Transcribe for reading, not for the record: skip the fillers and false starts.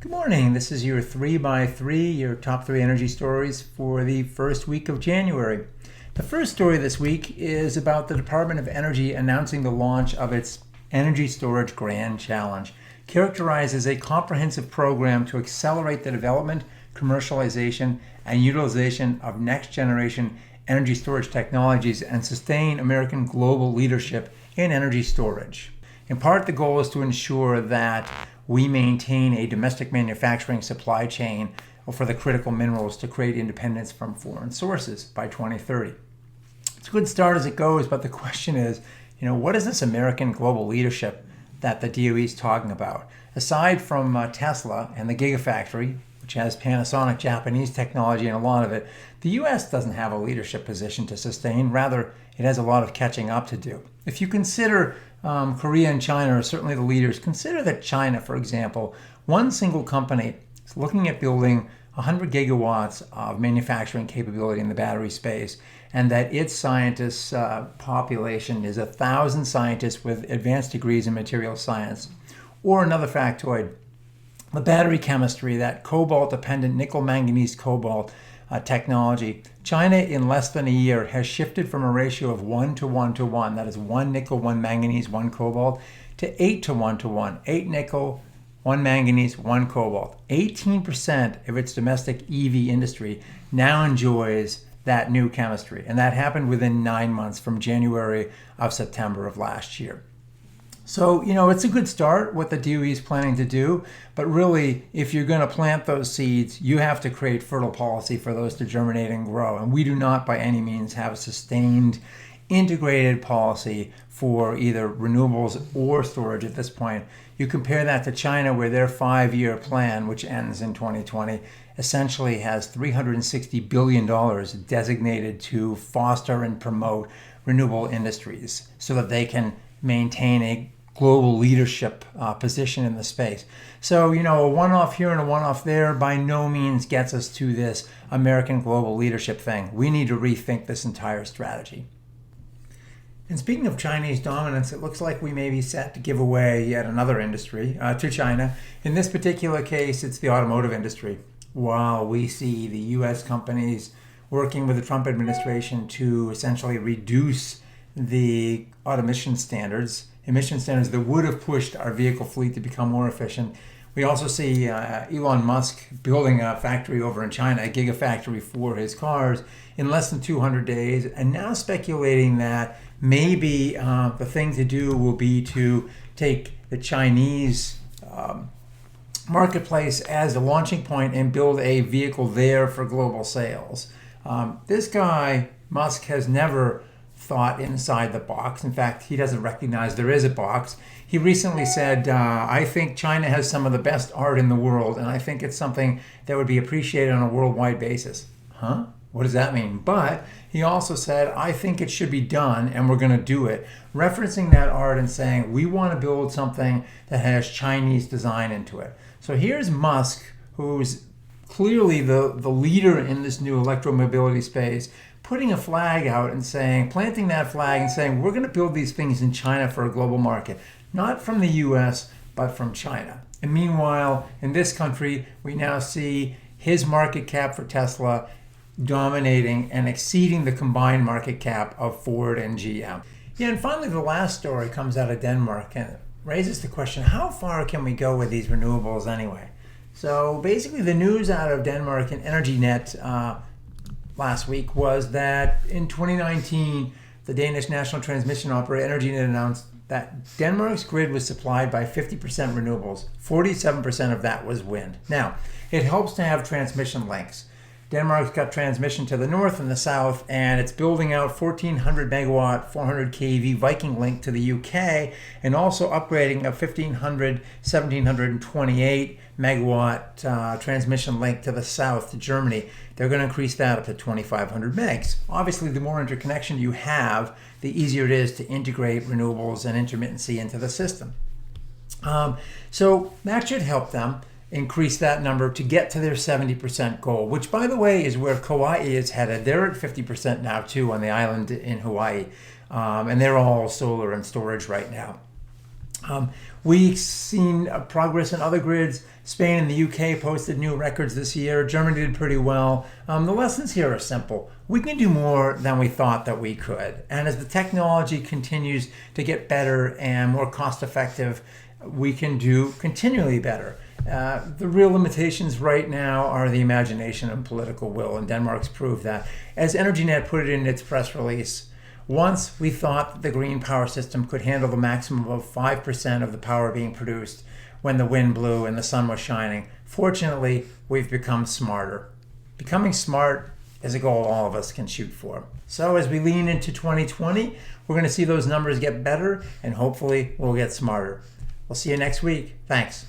Good morning. This is your 3x3, your top 3 energy stories for the first week of January. The first story this week is about the Department of Energy announcing the launch of its Energy Storage Grand Challenge, characterized as a comprehensive program to accelerate the development, commercialization, and utilization of next-generation energy storage technologies and sustain American global leadership in energy storage. In part, the goal is to ensure that we maintain a domestic manufacturing supply chain for the critical minerals to create independence from foreign sources by 2030. It's a good start as it goes, but the question is, what is this American global leadership that the DOE is talking about? Aside from Tesla and the Gigafactory, which has Panasonic Japanese technology in a lot of it, the U.S. doesn't have a leadership position to sustain. Rather, it has a lot of catching up to do. If you consider Korea and China are certainly the leaders, consider that China, for example, one single company is looking at building 100 gigawatts of manufacturing capability in the battery space, and that its scientists' population is 1,000 scientists with advanced degrees in material science. Or another factoid, the battery chemistry, that cobalt-dependent nickel-manganese-cobalt technology, China in less than a year has shifted from a ratio of 1 to 1 to 1, that is 1 nickel, 1 manganese, 1 cobalt, to 8 to 1 to 1, 8 nickel, 1 manganese, 1 cobalt. 18% of its domestic EV industry now enjoys that new chemistry, and that happened within 9 months from January of September of last year. So, it's a good start, what the DOE is planning to do, but really, if you're going to plant those seeds, you have to create fertile policy for those to germinate and grow. And we do not by any means have a sustained, integrated policy for either renewables or storage at this point. You compare that to China, where their 5-year plan, which ends in 2020, essentially has $360 billion designated to foster and promote renewable industries so that they can maintain a global leadership position in the space. So, a one-off here and a one-off there by no means gets us to this American global leadership thing. We need to rethink this entire strategy. And speaking of Chinese dominance, it looks like we may be set to give away yet another industry to China. In this particular case, it's the automotive industry. While we see the U.S. companies working with the Trump administration to essentially reduce the emission standards that would have pushed our vehicle fleet to become more efficient. We also see Elon Musk building a factory over in China, a gigafactory for his cars, in less than 200 days, and now speculating that maybe the thing to do will be to take the Chinese marketplace as a launching point and build a vehicle there for global sales. This guy, Musk, has never thought inside the box. In fact, he doesn't recognize there is a box. He recently said, I think China has some of the best art in the world, and I think it's something that would be appreciated on a worldwide basis. Huh? What does that mean? But he also said, I think it should be done, and we're going to do it, referencing that art and saying, we want to build something that has Chinese design into it. So here's Musk, who's clearly the leader in this new electromobility space, putting a flag out and saying, planting that flag and saying, we're going to build these things in China for a global market, not from the US, but from China. And meanwhile, in this country, we now see his market cap for Tesla dominating and exceeding the combined market cap of Ford and GM. Yeah, and finally, the last story comes out of Denmark and it raises the question, how far can we go with these renewables anyway? So basically, the news out of Denmark and EnergyNet last week was that in 2019, the Danish national transmission operator EnergyNet announced that Denmark's grid was supplied by 50% renewables. 47% of that was wind. Now, it helps to have transmission links. Denmark's got transmission to the north and the south, and it's building out 1,400 megawatt, 400 kV Viking link to the UK, and also upgrading a 1,500, 1,728 megawatt transmission link to the south to Germany. They're going to increase that up to 2,500 megs. Obviously, the more interconnection you have, the easier it is to integrate renewables and intermittency into the system. So that should help them increase that number to get to their 70% goal, which, by the way, is where Kauai is headed. They're at 50% now, too, on the island in Hawaii, and they're all solar and storage right now. We've seen progress in other grids. Spain and the UK posted new records this year. Germany did pretty well. The lessons here are simple. We can do more than we thought that we could. And as the technology continues to get better and more cost effective, we can do continually better. The real limitations right now are the imagination and political will, and Denmark's proved that. As EnergyNet put it in its press release, once we thought that the green power system could handle the maximum of 5% of the power being produced when the wind blew and the sun was shining. Fortunately, we've become smarter. Becoming smart is a goal all of us can shoot for. So as we lean into 2020, we're going to see those numbers get better, and hopefully we'll get smarter. We'll see you next week. Thanks.